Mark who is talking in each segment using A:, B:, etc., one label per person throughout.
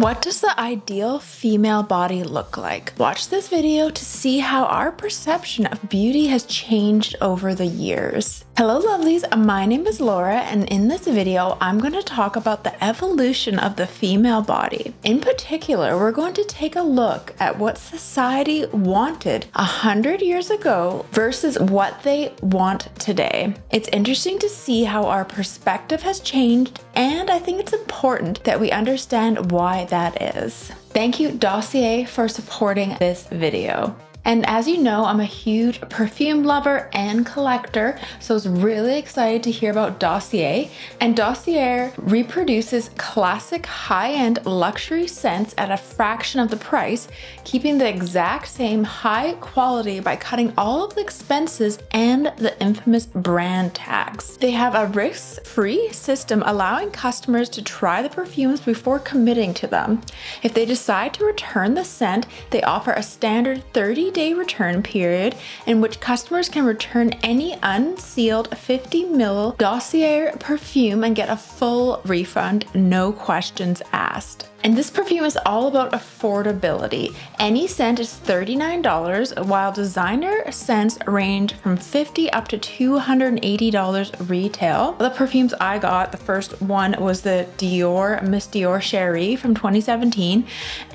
A: What does the ideal female body look like? Watch this video to see how our perception of beauty has changed over the years. Hello lovelies, my name is Laura, and in this video I'm going to talk about the evolution of the female body. In particular, we're going to take a look at what society wanted 100 years ago versus what they want today. It's interesting to see how our perspective has changed, and I think it's important that we understand why that is. Thank you, Dossier, for supporting this video. And as you know, I'm a huge perfume lover and collector, so I was really excited to hear about Dossier. And Dossier reproduces classic high-end luxury scents at a fraction of the price, keeping the exact same high quality by cutting all of the expenses and the infamous brand tags. They have a risk-free system allowing customers to try the perfumes before committing to them. If they decide to return the scent, they offer a standard 30-day return period in which customers can return any unsealed 50 ml Dossier perfume and get a full refund, no questions asked. And this perfume is all about affordability. Any scent is $39, while designer scents range from $50 up to $280 retail. The perfumes I got, the first one was the Miss Dior Cherie from 2017,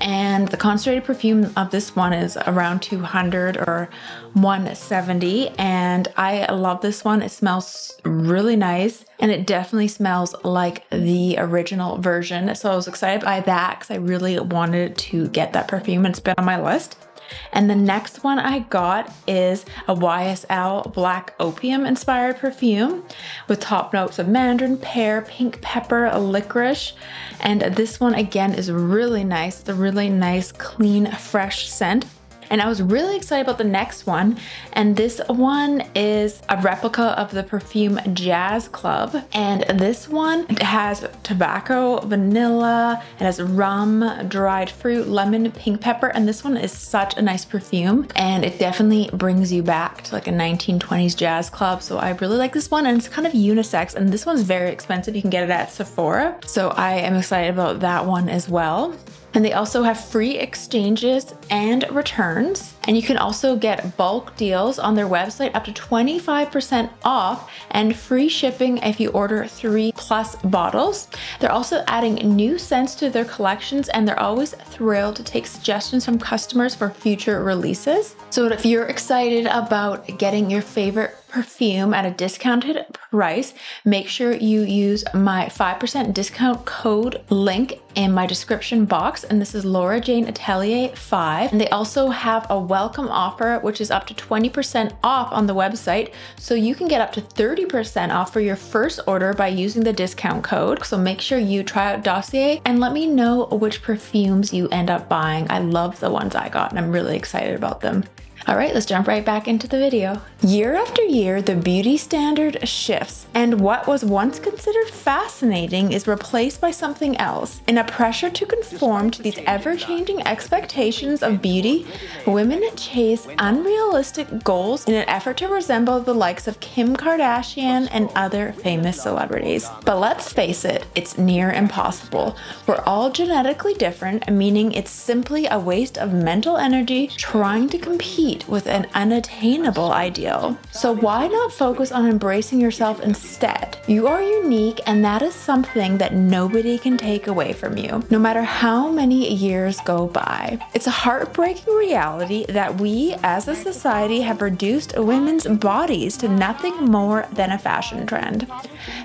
A: and the concentrated perfume of this one is around 200 or 170, and I love this one. It smells really nice, and it definitely smells like the original version. So I was excited by that because I really wanted to get that perfume, and it's been on my list. And the next one I got is a YSL Black Opium inspired perfume with top notes of mandarin, pear, pink pepper, licorice. And this one again is really nice. It's a really nice, clean, fresh scent. And I was really excited about the next one, and this one is a replica of the perfume Jazz Club, and this one has tobacco, vanilla, it has rum, dried fruit, lemon, pink pepper, and this one is such a nice perfume, and it definitely brings you back to like a 1920s jazz club. So I really like this one, and it's kind of unisex, and this one's very expensive. You can get it at Sephora, so I am excited about that one as well. And they also have free exchanges and returns. And you can also get bulk deals on their website up to 25% off and free shipping if you order 3+ bottles. They're also adding new scents to their collections, and they're always thrilled to take suggestions from customers for future releases. So if you're excited about getting your favorite perfume at a discounted price, make sure you use my 5% discount code link in my description box, and this is Laura Jane Atelier 5. And they also have a welcome offer, which is up to 20% off on the website, so you can get up to 30% off for your first order by using the discount code. So make sure you try out Dossier and let me know which perfumes you end up buying. I love the ones I got, and I'm really excited about them. All right, let's jump right back into the video. Year after year, the beauty standard shifts, and what was once considered fascinating is replaced by something else. In a pressure to conform to these ever-changing expectations of beauty, women chase unrealistic goals in an effort to resemble the likes of Kim Kardashian and other famous celebrities. But let's face it, it's near impossible. We're all genetically different, meaning it's simply a waste of mental energy trying to compete with an unattainable ideal. So why not focus on embracing yourself instead? You are unique, and that is something that nobody can take away from you, no matter how many years go by. It's a heartbreaking reality that we as a society have reduced women's bodies to nothing more than a fashion trend.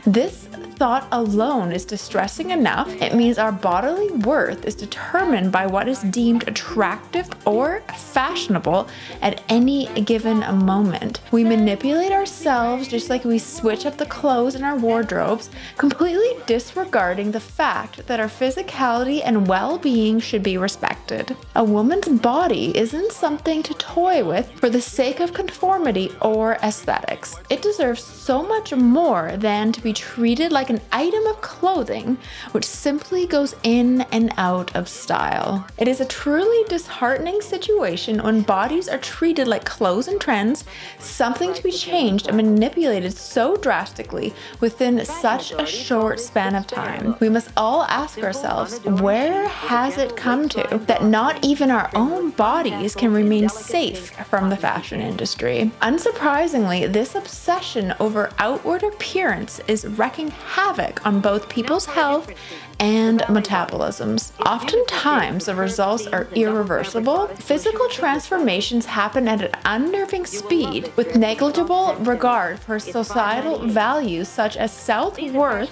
A: This thought alone is distressing enough. It means our bodily worth is determined by what is deemed attractive or fashionable at any given moment. We manipulate ourselves just like we switch up the clothes in our wardrobes, completely disregarding the fact that our physicality and well-being should be respected. A woman's body isn't something to toy with for the sake of conformity or aesthetics. It deserves so much more than to be treated like an item of clothing which simply goes in and out of style. It is a truly disheartening situation when bodies are treated like clothes and trends, something to be changed and manipulated so drastically within such a short span of time. We must all ask ourselves, where has it come to that not even our own bodies can remain safe from the fashion industry? Unsurprisingly, this obsession over outward appearance is wreaking havoc on both people's health and metabolisms. Oftentimes, the results are irreversible. Physical transformations happen at an unnerving speed with negligible regard for societal values such as self-worth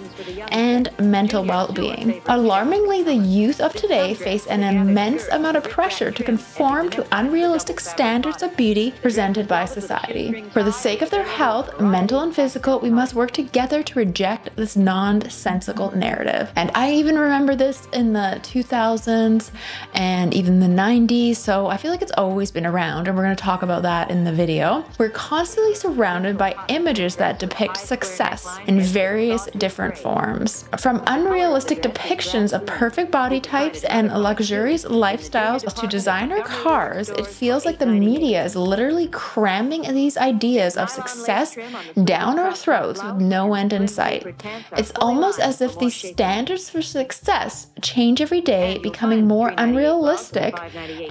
A: and mental well-being. Alarmingly, the youth of today face an immense amount of pressure to conform to unrealistic standards of beauty presented by society. For the sake of their health, mental and physical, we must work together to reject this nonsensical narrative. And I even remember this in the 2000s and even the 90s, so I feel like it's always been around, and we're going to talk about that in the video. We're constantly surrounded by images that depict success in various different forms. From unrealistic depictions of perfect body types and luxurious lifestyles to designer cars, it feels like the media is literally cramming these ideas of success down our throats with no end in sight. It's almost as if these standards for success change every day, becoming more unrealistic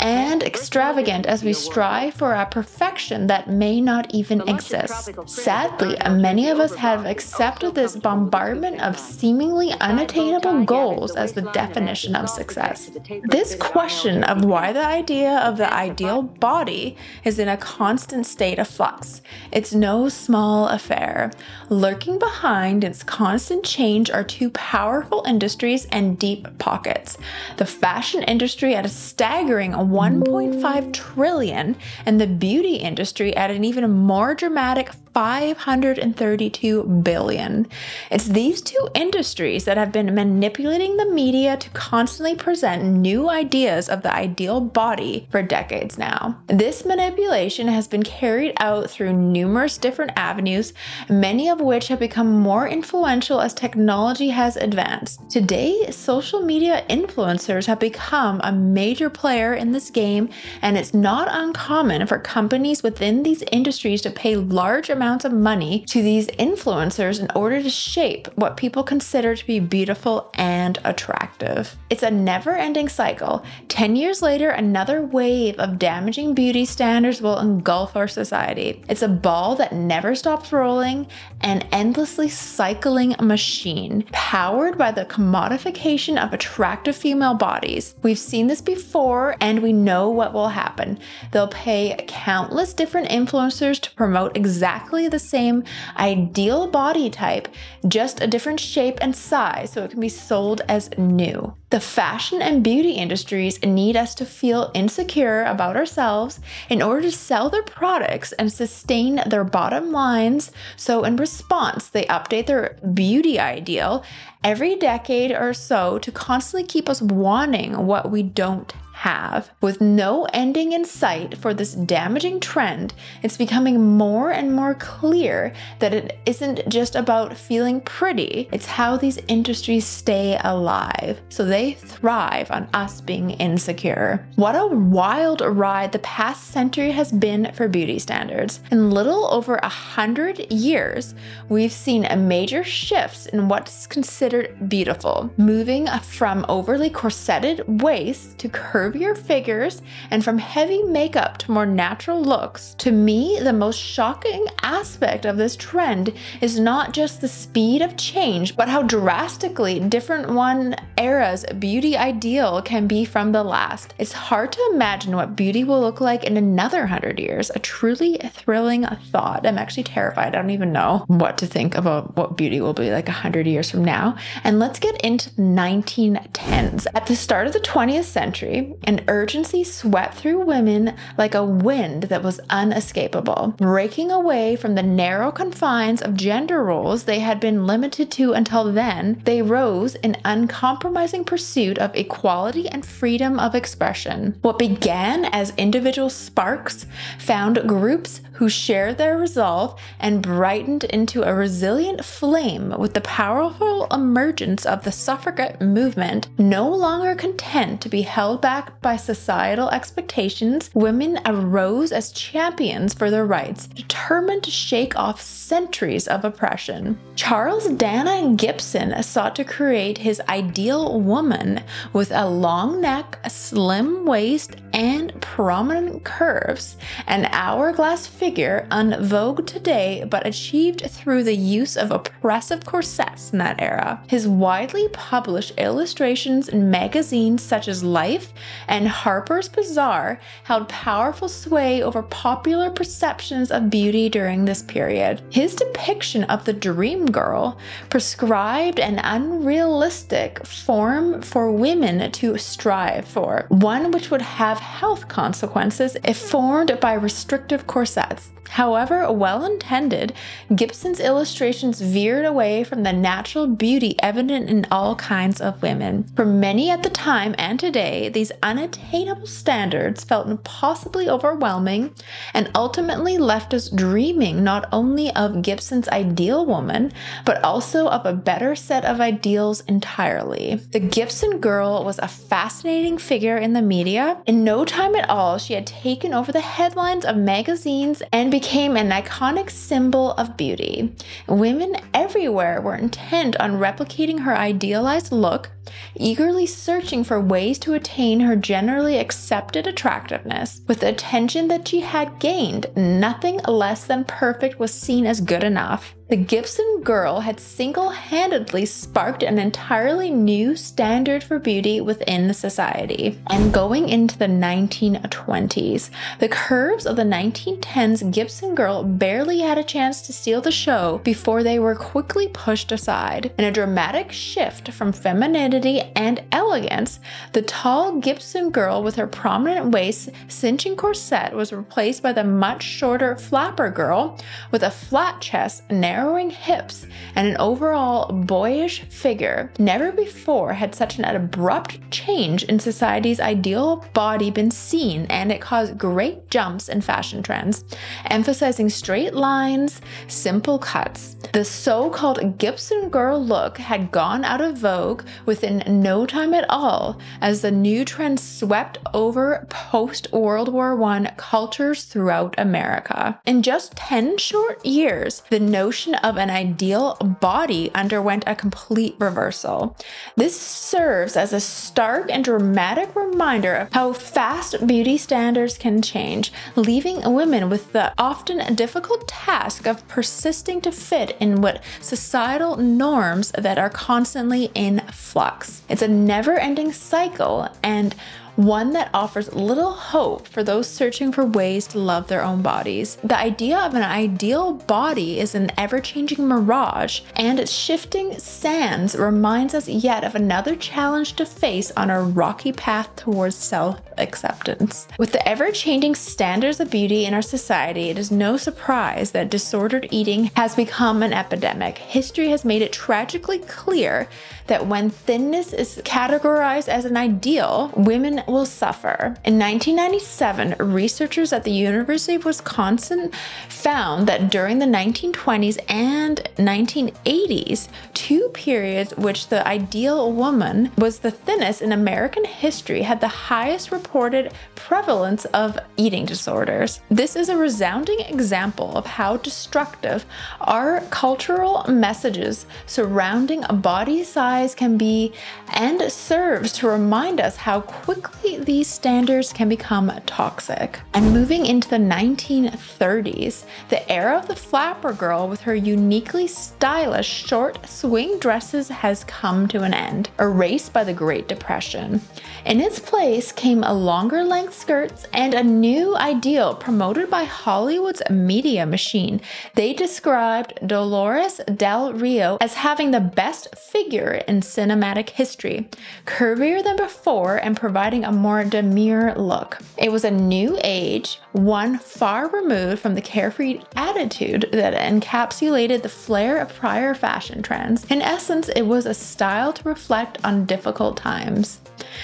A: and extravagant as we strive for a perfection that may not even exist. Sadly, many of us have accepted this bombardment of seemingly unattainable goals as the definition of success. This question of why the idea of the ideal body is in a constant state of flux. It's no small affair. Lurking behind its constant change are two powerful industries and deep pockets. The fashion industry at a staggering 1.5 trillion and the beauty industry at an even more dramatic 532 billion. It's these two industries that have been manipulating the media to constantly present new ideas of the ideal body for decades now. This manipulation has been carried out through numerous different avenues, many of which have become more influential as technology has advanced. Today, social media influencers have become a major player in this game, and it's not uncommon for companies within these industries to pay large amounts of money to these influencers in order to shape what people consider to be beautiful and attractive. It's a never-ending cycle. 10 years later, another wave of damaging beauty standards will engulf our society. It's a ball that never stops rolling, an endlessly cycling machine, powered by the commodification of attractive female bodies. We've seen this before, and we know what will happen. They'll pay countless different influencers to promote exactly the same ideal body type, just a different shape and size, so it can be sold as new. The fashion and beauty industries need us to feel insecure about ourselves in order to sell their products and sustain their bottom lines, so in response, they update their beauty ideal every decade or so to constantly keep us wanting what we don't have. With no ending in sight for this damaging trend, it's becoming more and more clear that it isn't just about feeling pretty, it's how these industries stay alive, so they thrive on us being insecure. What a wild ride the past century has been for beauty standards. In little over 100 years, we've seen major shifts in what's considered beautiful, moving from overly corseted waists to curvier figures, and from heavy makeup to more natural looks. To me, the most shocking aspect of this trend is not just the speed of change, but how drastically different one era's beauty ideal can be from the last. It's hard to imagine what beauty will look like in another 100 years. A truly thrilling thought. I'm actually terrified. I don't even know what to think about what beauty will be like 100 years from now. And let's get into the 1910s. At the start of the 20th century, an urgency swept through women like a wind that was unescapable. Breaking away from the narrow confines of gender roles they had been limited to until then, they rose in uncompromising pursuit of equality and freedom of expression. What began as individual sparks found groups who who shared their resolve and brightened into a resilient flame with the powerful emergence of the suffragette movement. No longer content to be held back by societal expectations, women arose as champions for their rights, determined to shake off centuries of oppression. Charles Dana Gibson sought to create his ideal woman with a long neck, a slim waist, and prominent curves, an hourglass figure en vogue today but achieved through the use of oppressive corsets in that era. His widely published illustrations in magazines such as Life and Harper's Bazaar held powerful sway over popular perceptions of beauty during this period. His depiction of the dream girl prescribed an unrealistic form for women to strive for, one which would have health consequences if formed by restrictive corsets. However well-intended, Gibson's illustrations veered away from the natural beauty evident in all kinds of women. For many at the time and today, these unattainable standards felt impossibly overwhelming and ultimately left us dreaming not only of Gibson's ideal woman, but also of a better set of ideals entirely. The Gibson girl was a fascinating figure in the media. In no time at all, she had taken over the headlines of magazines and became an iconic symbol of beauty. Women everywhere were intent on replicating her idealized look, eagerly searching for ways to attain her generally accepted attractiveness. With the attention that she had gained, nothing less than perfect was seen as good enough. The Gibson girl had single-handedly sparked an entirely new standard for beauty within society. And going into the 1920s, the curves of the 1910s Gibson girl barely had a chance to steal the show before they were quickly pushed aside. In a dramatic shift from femininity and elegance, the tall Gibson girl with her prominent waist, cinching corset was replaced by the much shorter flapper girl with a flat chest, narrowing hips, and an overall boyish figure. Never before had such an abrupt change in society's ideal body been seen, and it caused great jumps in fashion trends, emphasizing straight lines, simple cuts. The so-called Gibson girl look had gone out of vogue within no time at all, as the new trend swept over post-World War I cultures throughout America. In just 10 short years, the notion of an ideal body underwent a complete reversal. This serves as a stark and dramatic reminder of how fast beauty standards can change, leaving women with the often difficult task of persisting to fit in what societal norms that are constantly in flux. It's a never-ending cycle, and one that offers little hope for those searching for ways to love their own bodies. The idea of an ideal body is an ever-changing mirage, and its shifting sands reminds us yet of another challenge to face on our rocky path towards self-acceptance. With the ever-changing standards of beauty in our society, it is no surprise that disordered eating has become an epidemic. History has made it tragically clear that when thinness is categorized as an ideal, women will suffer. In 1997, researchers at the University of Wisconsin found that during the 1920s and 1980s, two periods which the ideal woman was the thinnest in American history, had the highest reported prevalence of eating disorders. This is a resounding example of how destructive our cultural messages surrounding body size can be, and serves to remind us how quickly these standards can become toxic. And moving into the 1930s, the era of the flapper girl with her uniquely stylish short swing dresses has come to an end, erased by the Great Depression. In its place came longer length skirts and a new ideal promoted by Hollywood's media machine. They described Dolores Del Rio as having the best figure in cinematic history, curvier than before and providing a more demure look. It was a new age, one far removed from the carefree attitude that encapsulated the flair of prior fashion trends. In essence, it was a style to reflect on difficult times.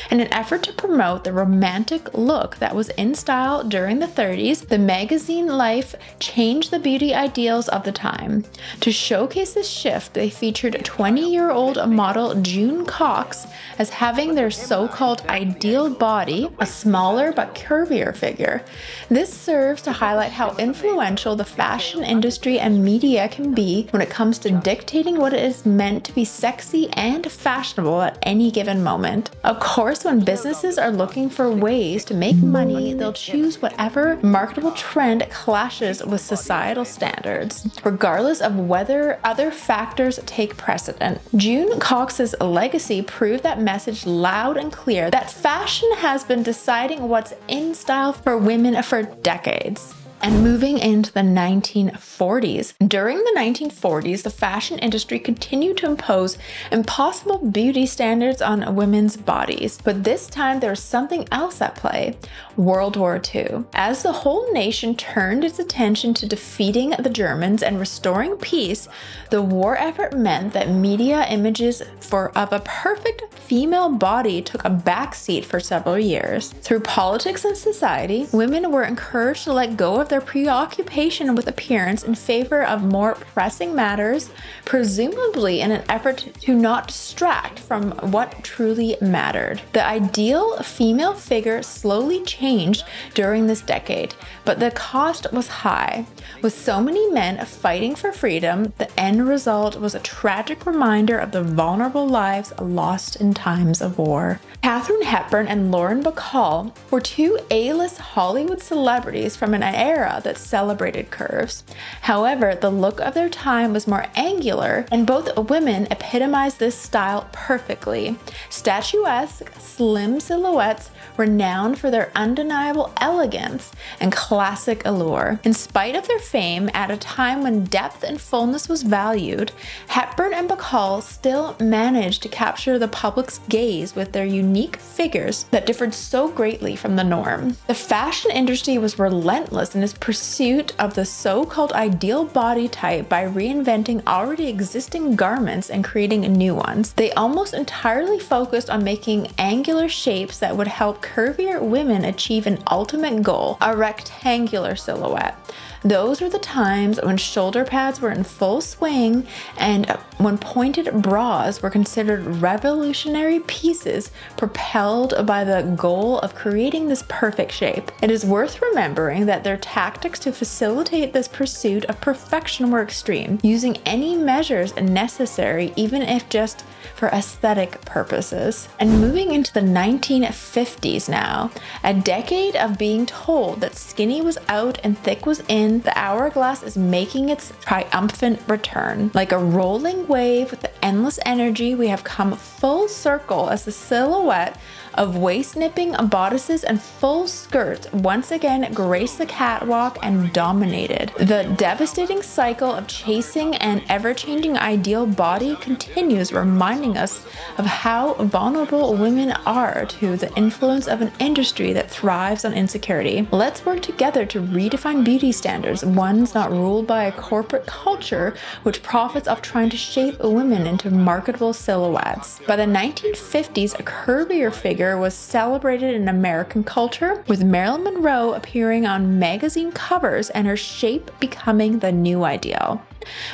A: In an effort to promote the romantic look that was in style during the 30s, the magazine Life changed the beauty ideals of the time. To showcase this shift, they featured 20-year-old model June Cox as having their so-called ideal body, a smaller but curvier figure. This serves to highlight how influential the fashion industry and media can be when it comes to dictating what it is meant to be sexy and fashionable at any given moment. Of course, when businesses are looking for ways to make money, they'll choose whatever marketable trend clashes with societal standards, regardless of whether other factors take precedent. June Cox's legacy proved that message loud and clear that fashion has been deciding what's in style for women for decades. And moving into the 1940s. During the 1940s, the fashion industry continued to impose impossible beauty standards on women's bodies. But this time there was something else at play: World War II. As the whole nation turned its attention to defeating the Germans and restoring peace, the war effort meant that media images of a perfect female body took a backseat for several years. Through politics and society, women were encouraged to let go of their preoccupation with appearance in favor of more pressing matters, presumably in an effort to not distract from what truly mattered. The ideal female figure slowly changed during this decade, but the cost was high. With so many men fighting for freedom, the end result was a tragic reminder of the vulnerable lives lost in times of war. Katharine Hepburn and Lauren Bacall were two A-list Hollywood celebrities from an era that celebrated curves. However, the look of their time was more angular, and both women epitomized this style perfectly. Statuesque, slim silhouettes renowned for their undeniable elegance and classic allure. In spite of their fame at a time when depth and fullness was valued, Hepburn and Bacall still managed to capture the public's gaze with their unique figures that differed so greatly from the norm. The fashion industry was relentless in its pursuit of the so-called ideal body type by reinventing already existing garments and creating new ones. They almost entirely focused on making angular shapes that would help curvier women achieve an ultimate goal: a rectangular silhouette. Those were the times when shoulder pads were in full swing and when pointed bras were considered revolutionary pieces propelled by the goal of creating this perfect shape. It is worth remembering that their tactics to facilitate this pursuit of perfection were extreme, using any measures necessary, even if just for aesthetic purposes. And moving into the 1950s now, a decade of being told that skinny was out and thick was in, the hourglass is making its triumphant return. Like a rolling wave with endless energy, we have come full circle as the silhouette of waist-nipping bodices and full skirts once again graced the catwalk and dominated. The devastating cycle of chasing an ever-changing ideal body continues, reminding us of how vulnerable women are to the influence of an industry that thrives on insecurity. Let's work together to redefine beauty standards, ones not ruled by a corporate culture which profits off trying to shape women into marketable silhouettes. By the 1950s, a curvier figure was celebrated in American culture, with Marilyn Monroe appearing on magazine covers and her shape becoming the new ideal.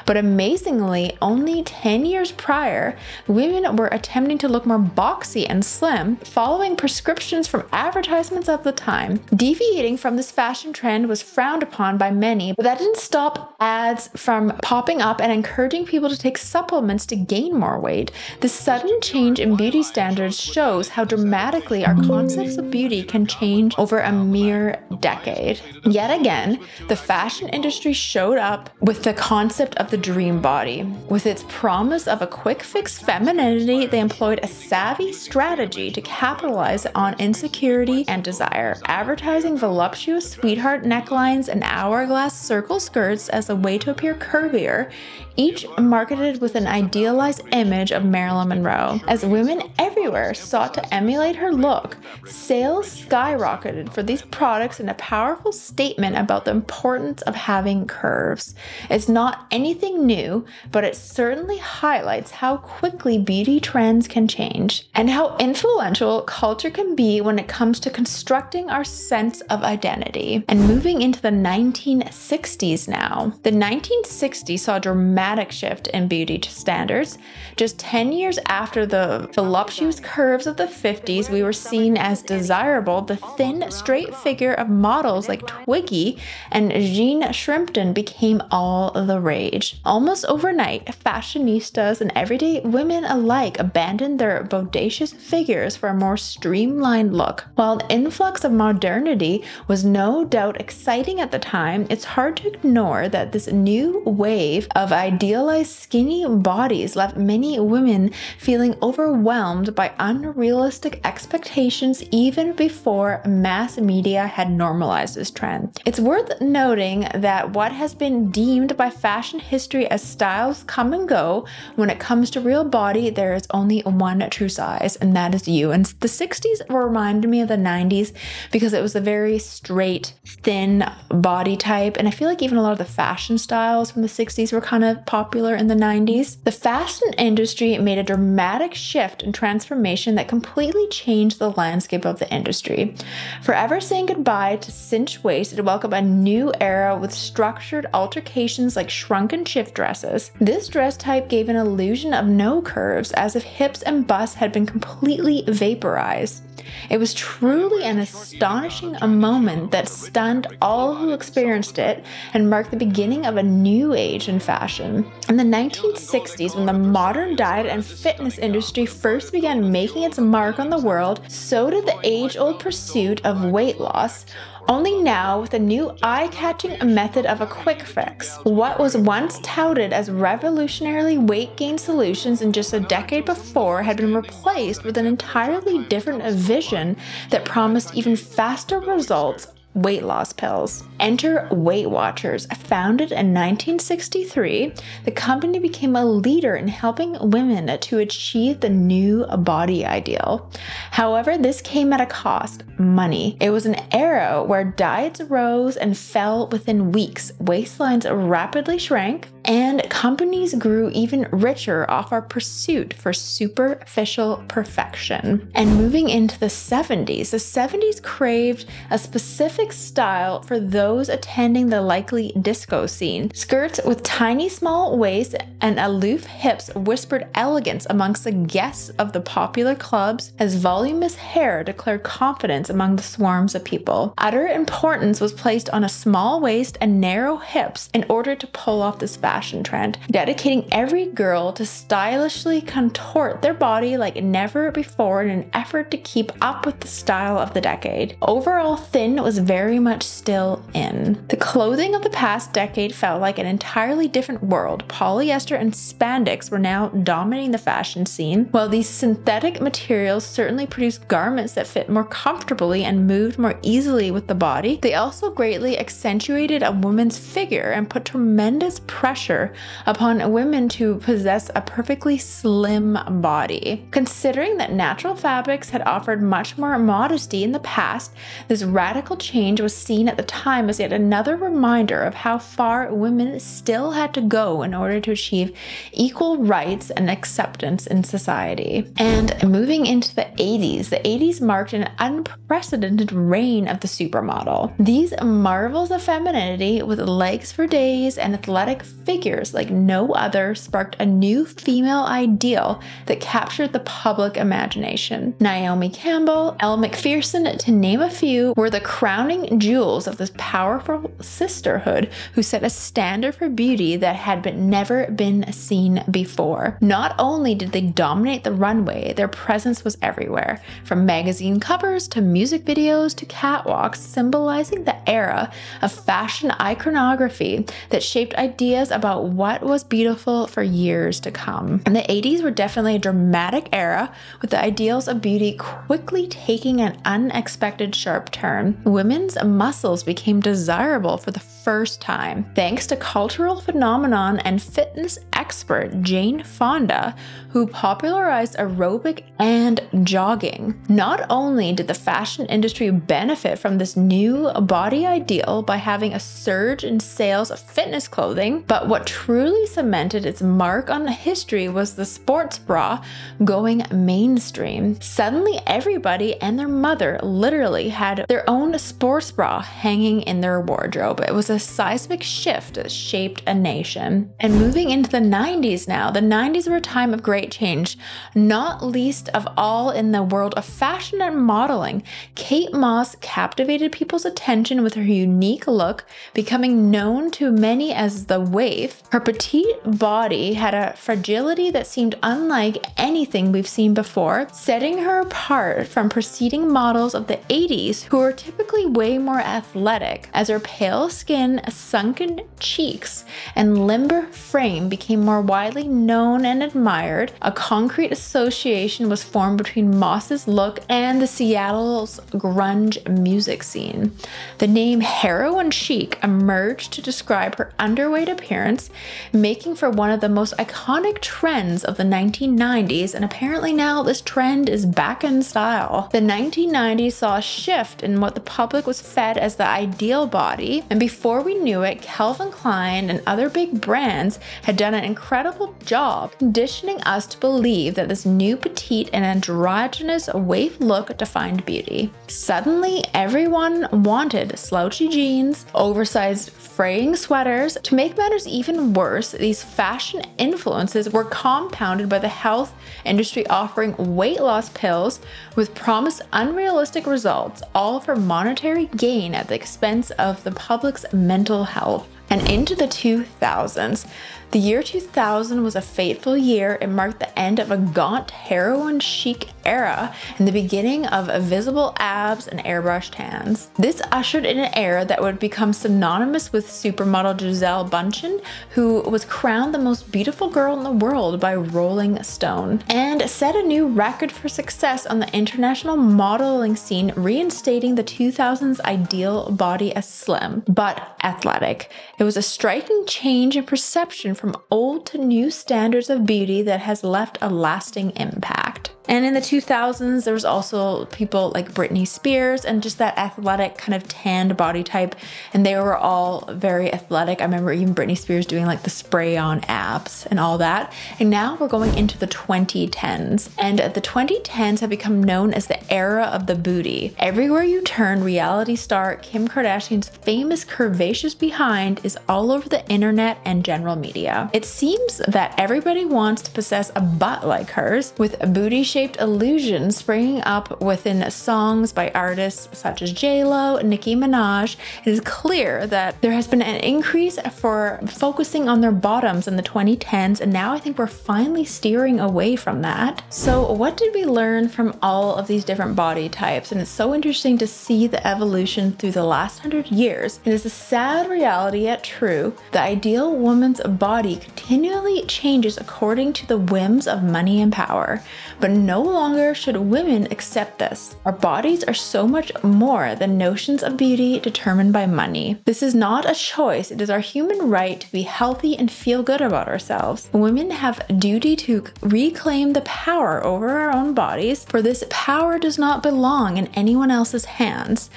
A: But amazingly, only 10 years prior, women were attempting to look more boxy and slim, following prescriptions from advertisements of the time. Deviating from this fashion trend was frowned upon by many, but that didn't stop ads from popping up and encouraging people to take supplements to gain more weight. This sudden change in beauty standards shows how dramatically our concepts of beauty can change over a mere decade. Yet again, the fashion industry showed up with the concept of the dream body. With its promise of a quick fix femininity, they employed a savvy strategy to capitalize on insecurity and desire, advertising voluptuous sweetheart necklines and hourglass circle skirts as a way to appear curvier, each marketed with an idealized image of Marilyn Monroe. As women everywhere sought to emulate her look, sales skyrocketed for these products in a powerful statement about the importance of having curves. It's not anything new, but it certainly highlights how quickly beauty trends can change and how influential culture can be when it comes to constructing our sense of identity. And moving into the 1960s now. The 1960s saw a dramatic shift in beauty standards. Just 10 years after the voluptuous curves of the 50s, we were seen as desirable. The thin, straight figure of models like Twiggy and Jean Shrimpton became all the rage. Almost overnight, fashionistas and everyday women alike abandoned their bodacious figures for a more streamlined look. While the influx of modernity was no doubt exciting at the time, it's hard to ignore that this new wave of idealized skinny bodies left many women feeling overwhelmed by unrealistic expectations even before mass media had normalized this trend. It's worth noting that what has been deemed by fashion history as styles come and go, when it comes to real body, there is only one true size, and that is you. And the 60s reminded me of the 90s because it was a very straight, thin body type, and I feel like even a lot of the fashion styles from the 60s were kind of popular in the 90s. The fashion industry made a dramatic shift and transformation that completely changed the landscape of the industry. Forever saying goodbye to cinched waist, it welcomed a new era with structured altercations like shrunken shift dresses. This dress type gave an illusion of no curves, as if hips and busts had been completely vaporized. It was truly an astonishing moment that stunned all who experienced it and marked the beginning of a new age in fashion. In the 1960s, when the modern diet and fitness industry first began making its mark on the world, so did the age-old pursuit of weight loss, only now with a new eye-catching method of a quick fix. What was once touted as revolutionary weight gain solutions in just a decade before had been replaced with an entirely different vision that promised even faster results: weight loss pills. Enter Weight Watchers. Founded in 1963, the company became a leader in helping women to achieve the new body ideal. However, this came at a cost: money. It was an era where diets rose and fell within weeks, waistlines rapidly shrank, and companies grew even richer off our pursuit for superficial perfection. And moving into the 70s craved a specific style for those attending the likely disco scene. Skirts with tiny small waists and aloof hips whispered elegance amongst the guests of the popular clubs, as voluminous hair declared confidence among the swarms of people. Utter importance was placed on a small waist and narrow hips in order to pull off this fashion trend, dedicating every girl to stylishly contort their body like never before in an effort to keep up with the style of the decade. Overall, thin was very much still in. The clothing of the past decade felt like an entirely different world. Polyester and spandex were now dominating the fashion scene. While these synthetic materials certainly produced garments that fit more comfortably and moved more easily with the body, they also greatly accentuated a woman's figure and put tremendous pressure upon women to possess a perfectly slim body. Considering that natural fabrics had offered much more modesty in the past, this radical change was seen at the time as yet another reminder of how far women still had to go in order to achieve equal rights and acceptance in society. And moving into the 80s marked an unprecedented reign of the supermodel. These marvels of femininity with legs for days and athletic figures like no other sparked a new female ideal that captured the public imagination. Naomi Campbell, Elle Macpherson, to name a few, were the crowning jewels of this powerful sisterhood who set a standard for beauty that had never been seen before. Not only did they dominate the runway, their presence was everywhere, from magazine covers to music videos to catwalks, symbolizing the era of fashion iconography that shaped ideas about what was beautiful for years to come. And the 80s were definitely a dramatic era, with the ideals of beauty quickly taking an unexpected sharp turn. Women's muscles became desirable for the first time, thanks to cultural phenomenon and fitness expert Jane Fonda, who popularized aerobic and jogging. Not only did the fashion industry benefit from this new body ideal by having a surge in sales of fitness clothing, but what truly cemented its mark on history was the sports bra going mainstream. Suddenly, everybody and their mother literally had their own sports bra hanging in their wardrobe. It was a seismic shift that shaped a nation. And moving into the 90s now, the 90s were a time of great change, not least of all in the world of fashion and modeling. Kate Moss captivated people's attention with her unique look, becoming known to many as the waif. Her petite body had a fragility that seemed unlike anything we've seen before, setting her apart from preceding models of the 80s who were typically way more athletic, as her pale skin, sunken cheeks, and limber frame became more widely known and admired. A concrete association was formed between Moss's look and the Seattle's grunge music scene. The name heroin chic emerged to describe her underweight appearance, making for one of the most iconic trends of the 1990s, and apparently now this trend is back in style. The 1990s saw a shift in what the public was fed as the ideal body, and before we knew it, Calvin Klein and other big brands had done an incredible job conditioning us to believe that this new petite and androgynous waif look defined beauty. Suddenly, everyone wanted slouchy jeans, oversized fraying sweaters. To make matters even worse, these fashion influences were compounded by the health industry offering weight loss pills with promised unrealistic results, all for monetary gain at the expense of the public's mental health. And into the 2000s. The year 2000 was a fateful year. It marked the end of a gaunt heroin chic era and the beginning of visible abs and airbrushed hands. This ushered in an era that would become synonymous with supermodel Gisele Bündchen, who was crowned the most beautiful girl in the world by Rolling Stone, and set a new record for success on the international modeling scene, reinstating the 2000s ideal body as slim but athletic. It was a striking change in perception from old to new standards of beauty that has left a lasting impact. And in the 2000s, there was also people like Britney Spears and just that athletic kind of tanned body type. And they were all very athletic. I remember even Britney Spears doing like the spray on abs and all that. And now we're going into the 2010s. And the 2010s have become known as the era of the booty. Everywhere you turn, reality star Kim Kardashian's famous curvaceous behind is all over the internet and general media. It seems that everybody wants to possess a butt like hers, with a booty-shaped illusions springing up within songs by artists such as J-Lo and Nicki Minaj. It is clear that there has been an increase for focusing on their bottoms in the 2010s, and now I think we're finally steering away from that. So what did we learn from all of these different body types? And it's so interesting to see the evolution through the last 100 years. It is a sad reality yet true. The ideal woman's body continually changes according to the whims of money and power, but no longer should women accept this. Our bodies are so much more than notions of beauty determined by money. This is not a choice. It is our human right to be healthy and feel good about ourselves. Women have a duty to reclaim the power over our own bodies, for this power does not belong in anyone else's hands.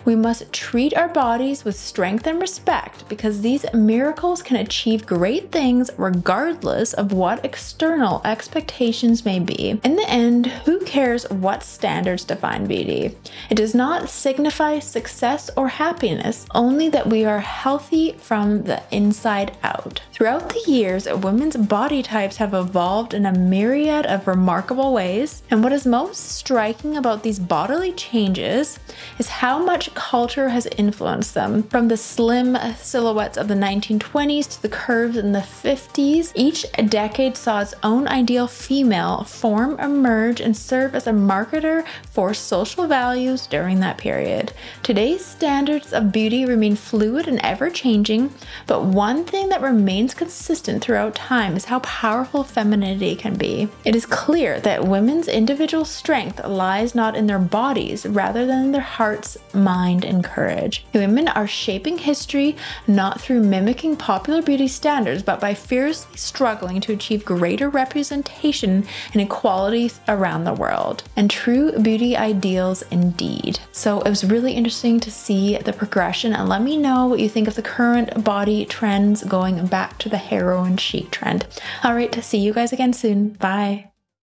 A: We must treat our bodies with strength and respect, because these miracles can achieve great things regardless of what external expectations may be. In the end, who cares what standards define beauty? It does not signify success or happiness, only that we are healthy from the inside out. Throughout the years, women's body types have evolved in a myriad of remarkable ways, and what is most striking about these bodily changes is how much culture has influenced them. From the slim silhouettes of the 1920s to the curves in the 50s, each decade saw its own ideal female form emerge and serve as a marketer for social values during that period. Today's standards of beauty remain fluid and ever-changing, but one thing that remains consistent throughout time is how powerful femininity can be. It is clear that women's individual strength lies not in their bodies, rather than in their hearts, minds, mind, and courage. Women are shaping history not through mimicking popular beauty standards, but by fiercely struggling to achieve greater representation and equality around the world. And true beauty ideals indeed. So it was really interesting to see the progression, and let me know what you think of the current body trends going back to the heroin chic trend. All right, see you guys again soon. Bye.